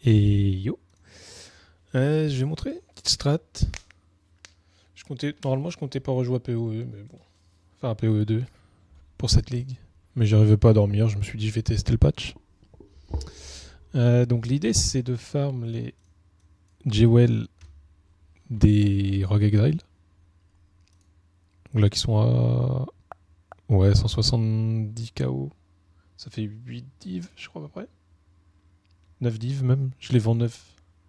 Et yo, je vais montrer une petite strat. Normalement, je comptais pas rejouer à PoE, mais bon, enfin à PoE 2 pour cette ligue. Mais j'arrivais pas à dormir, je me suis dit je vais tester le patch. Donc l'idée c'est de farm les Jewel des Rogue Exile. Donc là qui sont à 170 KO. Ça fait 8 divs je crois à peu près. 9 divs même, je les vends 9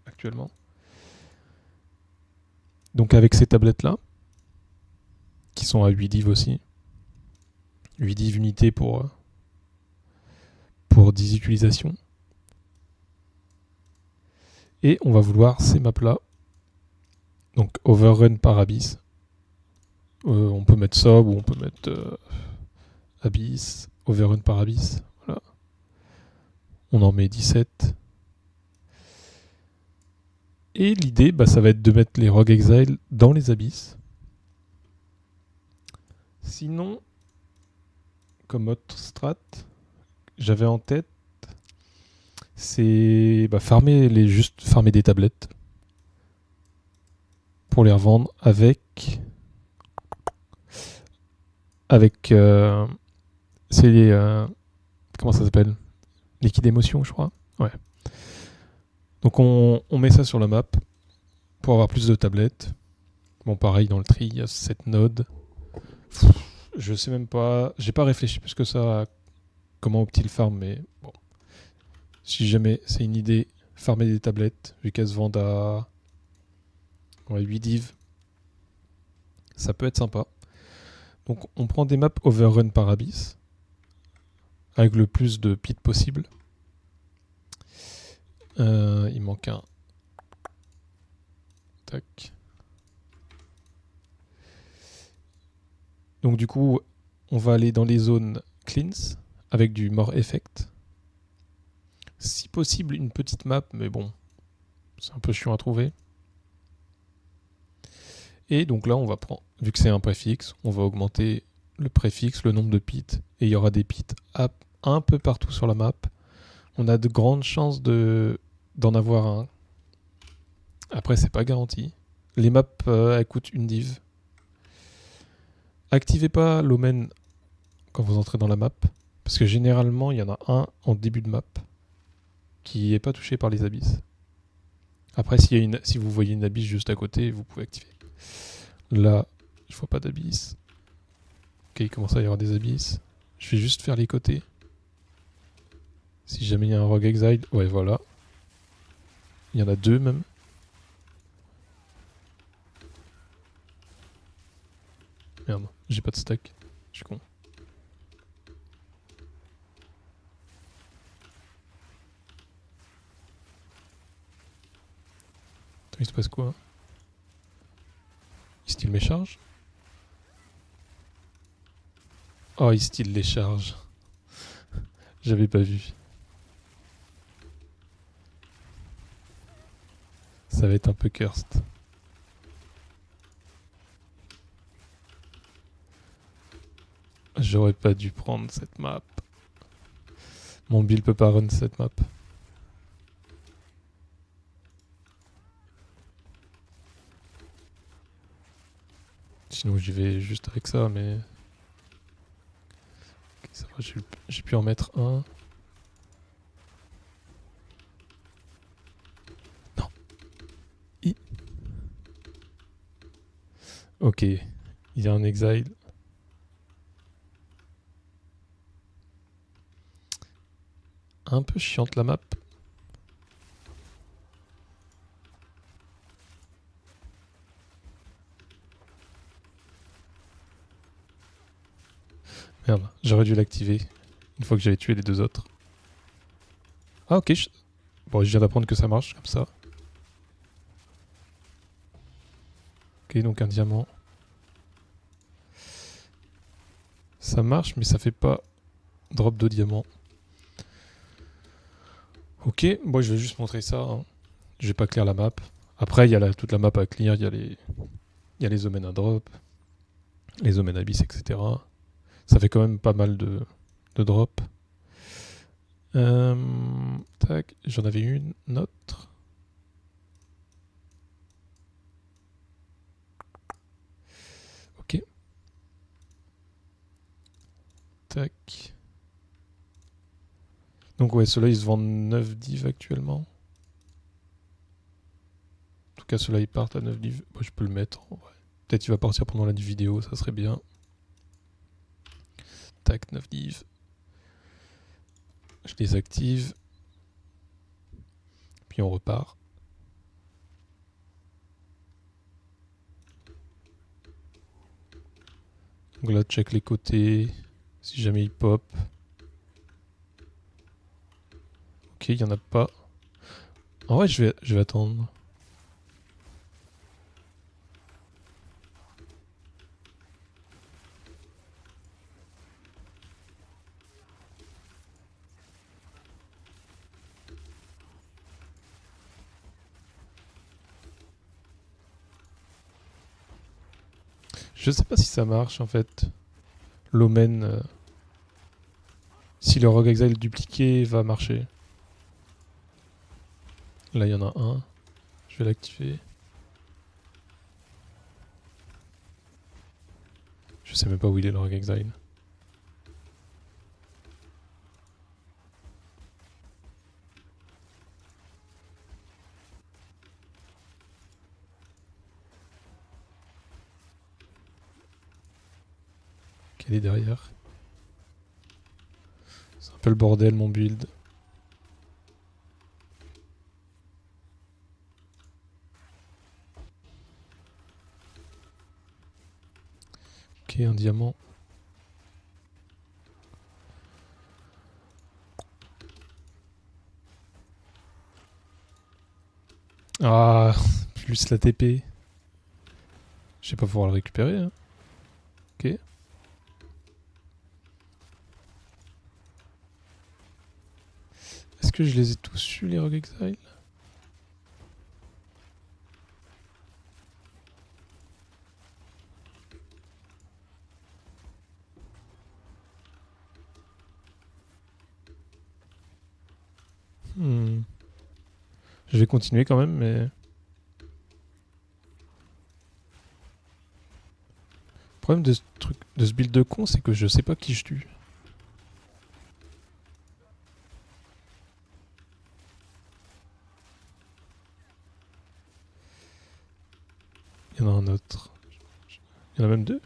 actuellement. Donc avec ces tablettes là, qui sont à 8 divs aussi. 8 divs unités pour 10 utilisations. Et on va vouloir ces maps là. Donc overrun par Abyss. On peut mettre Sob ou on peut mettre Abyss. Overrun par Abyss. Voilà. On en met 17. Et l'idée, ça va être de mettre les Rogue Exile dans les Abysses. Sinon, comme autre strat, j'avais en tête, c'est farmer des tablettes pour les revendre avec c'est les comment ça s'appelle, liquide émotion je crois. Ouais. Donc on met ça sur la map pour avoir plus de tablettes. Bon pareil dans le tree il y a 7 nodes. Je sais même pas, j'ai pas réfléchi plus que ça à comment opti le farm, mais bon. Si jamais c'est une idée, farmer des tablettes, vu qu'elles se vendent à 8 divs, ça peut être sympa. Donc on prend des maps overrun par Abyss, avec le plus de pit possible. Il manque un. Tac. Donc du coup, on va aller dans les zones cleans, avec du more effect. Si possible, une petite map, mais bon, c'est un peu chiant à trouver. Et donc là, on va prendre, vu que c'est un préfixe, on va augmenter le préfixe, le nombre de pits, et il y aura des pits un peu partout sur la map. On a de grandes chances d'en avoir un. Après, c'est pas garanti. Les maps, elles coûtent une div. Activez pas l'omen quand vous entrez dans la map, parce que généralement, il y en a un en début de map qui est pas touché par les abysses. Après, si vous voyez une abysse juste à côté, vous pouvez activer. Là, je vois pas d'abysse. Ok, il commence à y avoir des abysses. Je vais juste faire les côtés. Si jamais il y a un Rogue Exile, ouais, voilà. Il y en a 2 même. Merde, j'ai pas de stack. Je suis con. Attends, il se passe quoi? Il style mes charges? Oh, il style les charges. J'avais pas vu. Ça va être un peu cursed. J'aurais pas dû prendre cette map. Mon build peut pas run cette map. Sinon j'y vais juste avec ça, mais... Okay, ça va, j'ai pu en mettre un. Non. Ok, il y a un exile. Un peu chiante la map. Merde, j'aurais dû l'activer une fois que j'avais tué les 2 autres. Ah ok, bon, je viens d'apprendre que ça marche comme ça. Ok, donc un diamant. Ça marche, mais ça fait pas drop de diamant. Ok, moi je vais juste montrer ça. Hein. Je vais pas clear la map. Après, il y a toute la map à clear. Il y a les omens à drop, les omens abyss, etc. Ça fait quand même pas mal de drop. Tac, j'en avais une autre. Ok. Tac. Donc ouais, ceux-là, ils se vendent 9 div actuellement. En tout cas, ceux-là, ils partent à 9 div. Moi, je peux le mettre. Ouais. Peut-être il va partir pendant la vidéo, ça serait bien. Tac, 9 div. Je les active. Puis on repart. Donc là, check les côtés. Si jamais il pop. Ok, il n'y en a pas. En vrai, je vais attendre. Je sais pas si ça marche en fait. L'Omen. Si le Rogue Exile dupliqué va marcher. Là, il y en a un. Je vais l'activer. Je sais même pas où il est le Rogue Exile. Quel est derrière. C'est un peu le bordel mon build. Ok, un diamant. Ah, plus la TP. Je vais pas pouvoir le récupérer. Hein. Ok. Est-ce que je les ai tous eus les Rogue Exile? Je vais continuer quand même, mais... Le problème de ce truc, de ce build de con, c'est que je sais pas qui je tue. Il y en a un autre. Il y en a même deux.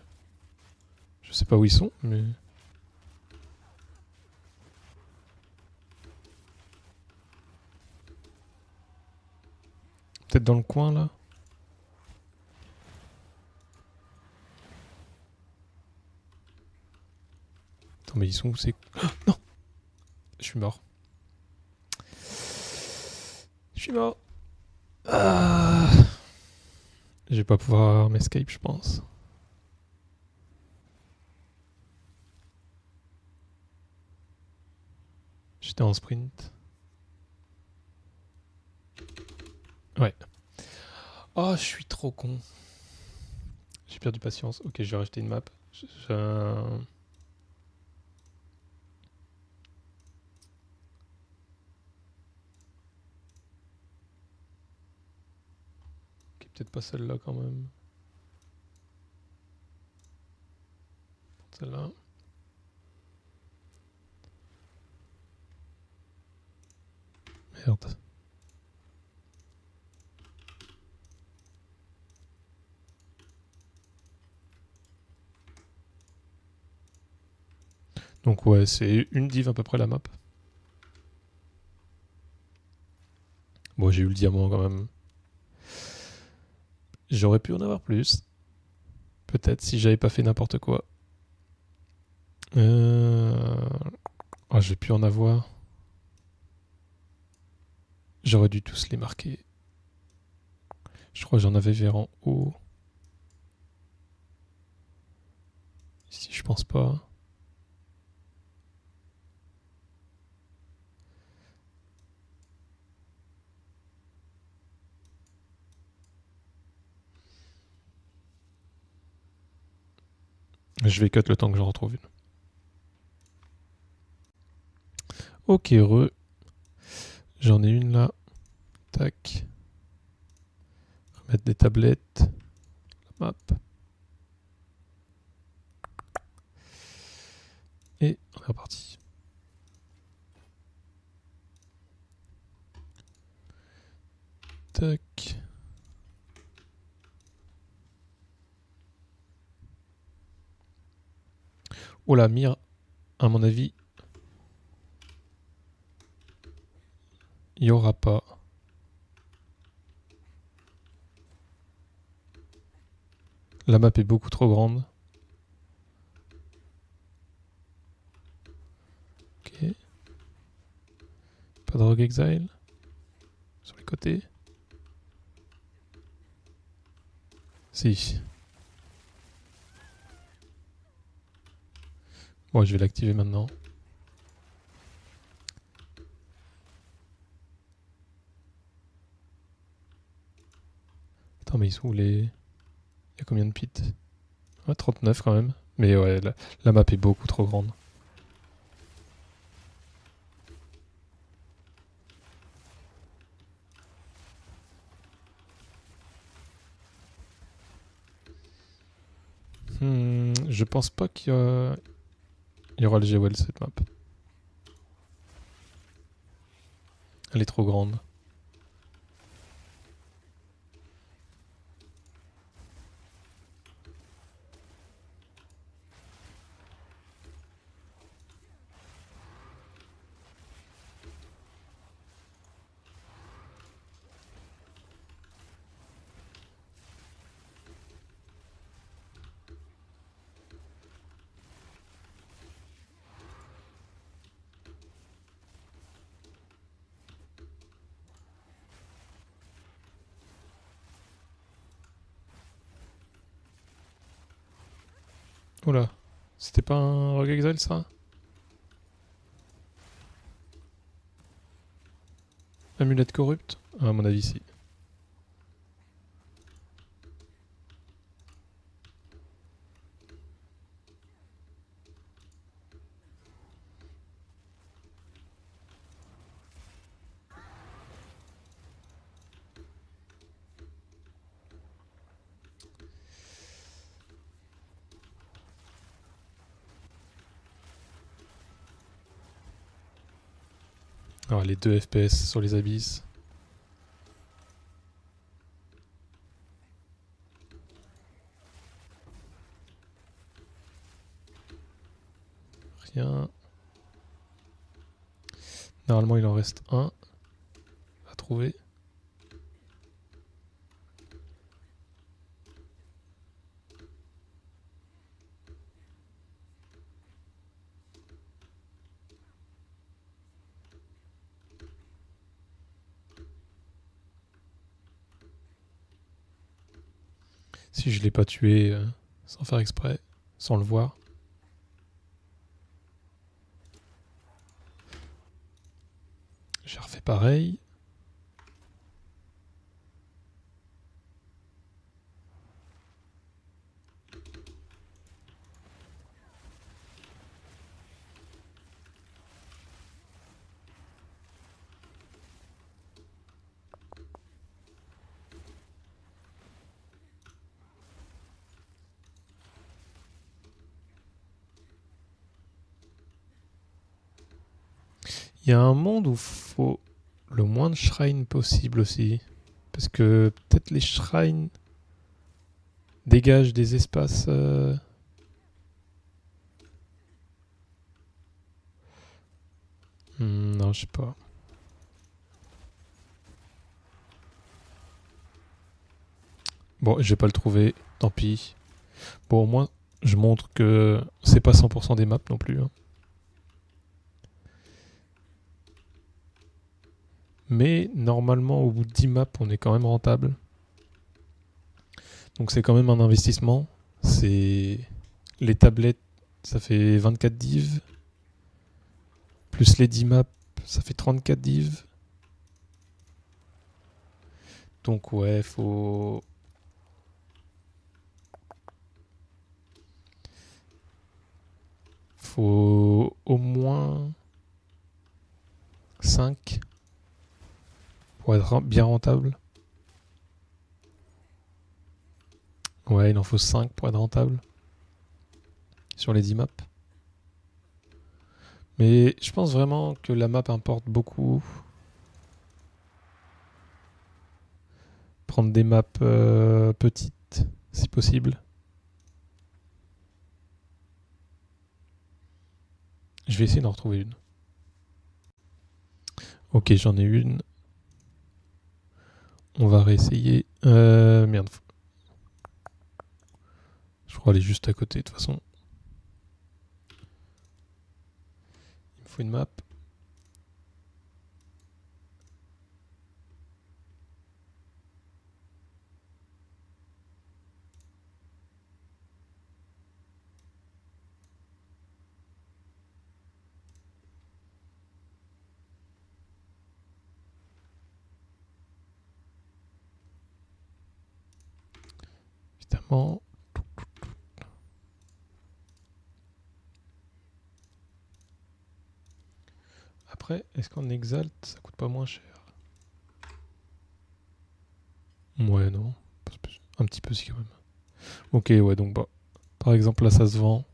Je sais pas où ils sont, mais... Peut-être dans le coin, là. Attends, mais ils sont où c'est... Oh, non. Je suis mort. Je suis mort. Ah. Je vais pas pouvoir m'escape, je pense. J'étais en sprint. Ouais. Oh, je suis trop con. J'ai perdu patience. Ok, je vais racheter une map. Ok, peut-être pas celle-là quand même. Celle-là. Merde. Donc ouais, c'est une div à peu près la map. Bon, j'ai eu le diamant quand même. J'aurais pu en avoir plus. Peut-être si j'avais pas fait n'importe quoi. Oh, j'ai pu en avoir. J'aurais dû tous les marquer. Je crois que j'en avais vers en haut. Ici, je pense pas. Je vais cut le temps que j'en retrouve une. Ok, heureux. J'en ai une là. Tac. Remettre des tablettes. La map. Et on est reparti. Tac. Oh la mire, à mon avis, il n'y aura pas. La map est beaucoup trop grande. Ok. Pas de Rogue Exile. Sur les côtés. Si. Bon, je vais l'activer maintenant. Attends, mais ils sont où les... Il y a combien de pits? 39 quand même. Mais ouais, la map est beaucoup trop grande. Je pense pas qu'il y aura le GWL cette map. Elle est trop grande. Oula, c'était pas un Rogue Exile ça? Amulette corrupte? À mon avis, si. Alors, les 2 FPS sur les abysses. Rien. Normalement, il en reste un à trouver. Si je l'ai pas tué sans faire exprès, sans le voir. J'ai refait pareil. Il y a un monde où faut le moins de shrines possible aussi. Parce que peut-être les shrines dégagent des espaces... non, je sais pas. Bon, je vais pas le trouver, tant pis. Bon, au moins, je montre que c'est pas 100% des maps non plus. Hein. Mais normalement, au bout de 10 maps, on est quand même rentable. Donc c'est quand même un investissement. C'est les tablettes, ça fait 24 divs. Plus les 10 maps, ça fait 34 divs. Donc ouais, faut au moins 5 pour être bien rentable. Ouais, il en faut 5 pour être rentable sur les 10 maps. Mais je pense vraiment que la map importe beaucoup. Prendre des maps petites, si possible. Je vais essayer d'en retrouver une. Ok, j'en ai une. On va réessayer. Merde. Je crois aller juste à côté de toute façon. Il me faut une map. Évidemment. Après, est-ce qu'en exalt, ça coûte pas moins cher? Ouais, non. Un petit peu si quand même. Ok, ouais, donc bah. Par exemple, là, ça se vend.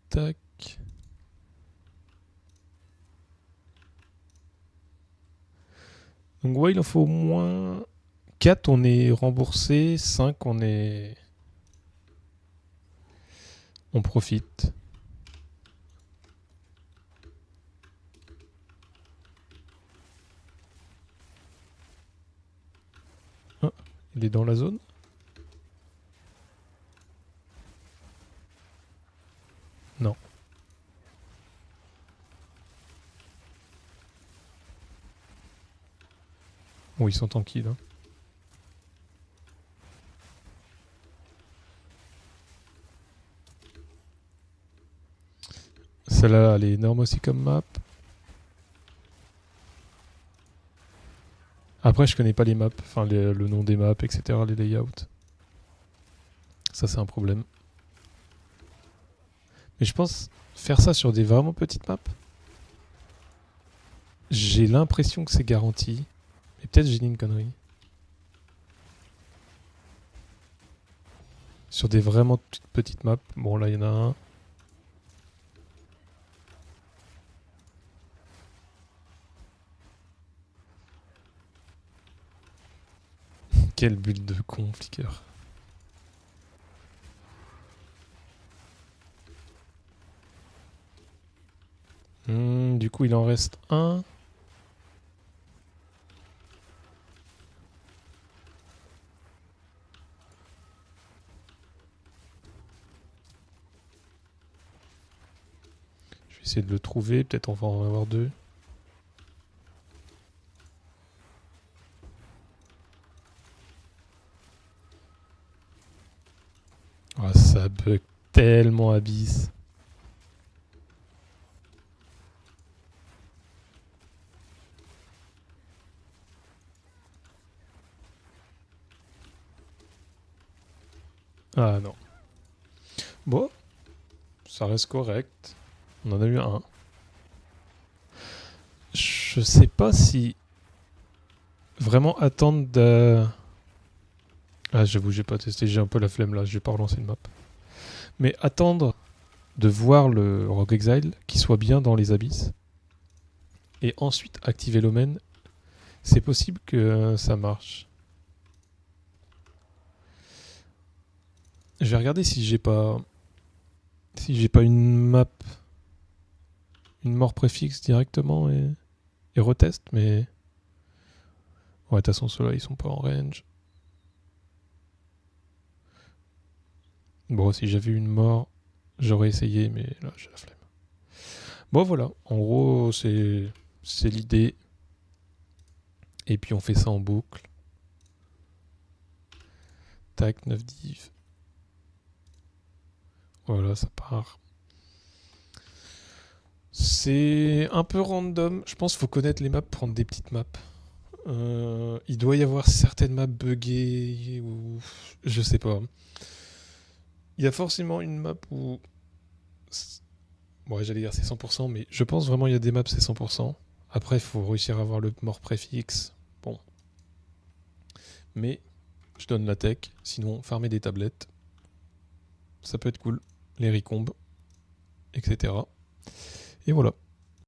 Tac. Donc ouais, il en faut au moins 4, on est remboursé. 5, on est... On profite. Ah, il est dans la zone. Non. Bon, ils sont tranquilles. Hein. Celle-là, elle est énorme aussi comme map. Après, je connais pas les maps, enfin le nom des maps, etc., les layouts. Ça, c'est un problème. Mais je pense faire ça sur des vraiment petites maps, j'ai l'impression que c'est garanti. Mais peut-être j'ai dit une connerie. Sur des vraiment toutes petites maps. Bon, là, il y en a un. Quel bulle de con, Flicker. Du coup, il en reste un. Je vais essayer de le trouver. Peut-être on va en avoir 2. Ah, ça bug tellement Abyss. Ah non. Bon, ça reste correct. On en a eu un. Je sais pas si vraiment attendre de... Ah, j'avoue, j'ai pas testé, j'ai un peu la flemme là, je vais pas relancer une map. Mais attendre de voir le Rogue Exile qui soit bien dans les abysses et ensuite activer l'Omen, c'est possible que ça marche. Je vais regarder si j'ai pas une map, une mort préfixe directement et retest, mais ouais, de toute façon ceux-là ils sont pas en range. Bon, si j'avais une mort, j'aurais essayé, mais là j'ai la flemme. Bon voilà, en gros c'est l'idée. Et puis on fait ça en boucle. Tac, 9 div. Voilà, ça part. C'est un peu random. Je pense qu'il faut connaître les maps, prendre des petites maps. Il doit y avoir certaines maps buggées ou je sais pas. Il y a forcément une map où... Bon, j'allais dire c'est 100%, mais je pense vraiment il y a des maps c'est 100%. Après, il faut réussir à avoir le mort préfixe. Bon. Mais je donne la tech. Sinon, farmer des tablettes. Ça peut être cool. Les recombes, etc. Et voilà.